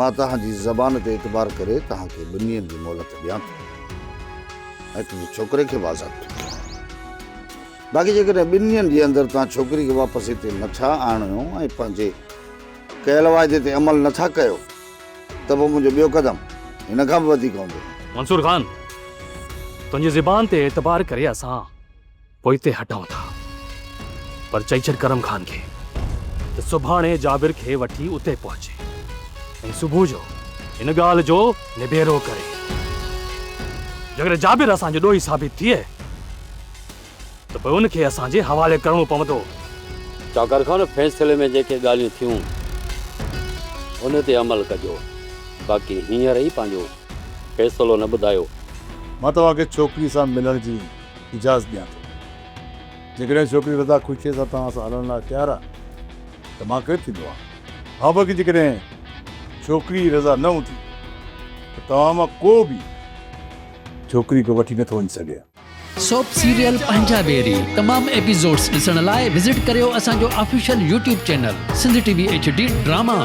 मां तव्हांजी ज़बान ते एतबार करे तव्हांखे 2 ॾींहंनि जी मोहलत ॾियां थो ऐं तुंहिंजे छोकिरे खे आज़ाद थो कयां। बाक़ी जेकॾहिं 2 ॾींहंनि जे अंदरि तव्हां छोकिरी खे वापसि हिते नथा आणियो ऐं पंहिंजे कयल वाइदे ते अमल नथा कयो त पोइ मुंहिंजो ॿियो क़दम हिन खां बि वधीक हूंदो। मंसूर खान, तुंहिंजी ज़बान ते एतबार करे असां पोइ हिते हटूं था, पर चई छॾ करम खान खे त सुभाणे जाबिर खे वठी उते पहुचे ऐं सुबुह जो हिन ॻाल्हि जो निबेरो करे। जेकॾहिं जाबिर असांजो ॾोही साबित थिए त पोइ उनखे असांजे हवाले करणो पवंदो। चाकर खान फ़ैसिले में जेके ॻाल्हियूं थियूं उन ते अमल कजो, बाक़ी हींअर ई पंहिंजो फ़ैसिलो न ॿुधायो। मां तव्हांखे छोकिरी सां मिलण जी इजाज़त ॾियां थो। जेकॾहिं छोकिरी रज़ा ख़ुशीअ सां तव्हां सां हलण लाइ तयारु आहे त मां केरु थींदो आहे। हा, बाक़ी जेकॾहिं छोकिरी रज़ा न हूंदी त तव्हां मां को बि छोकिरी खे वठी नथो वञी सघे। सोप सीरियल पंजाबेरी तमाम एपिसोड्स ॾिसण लाइ विज़िट करियो असांजो official YouTube channel Sindh TV HD drama.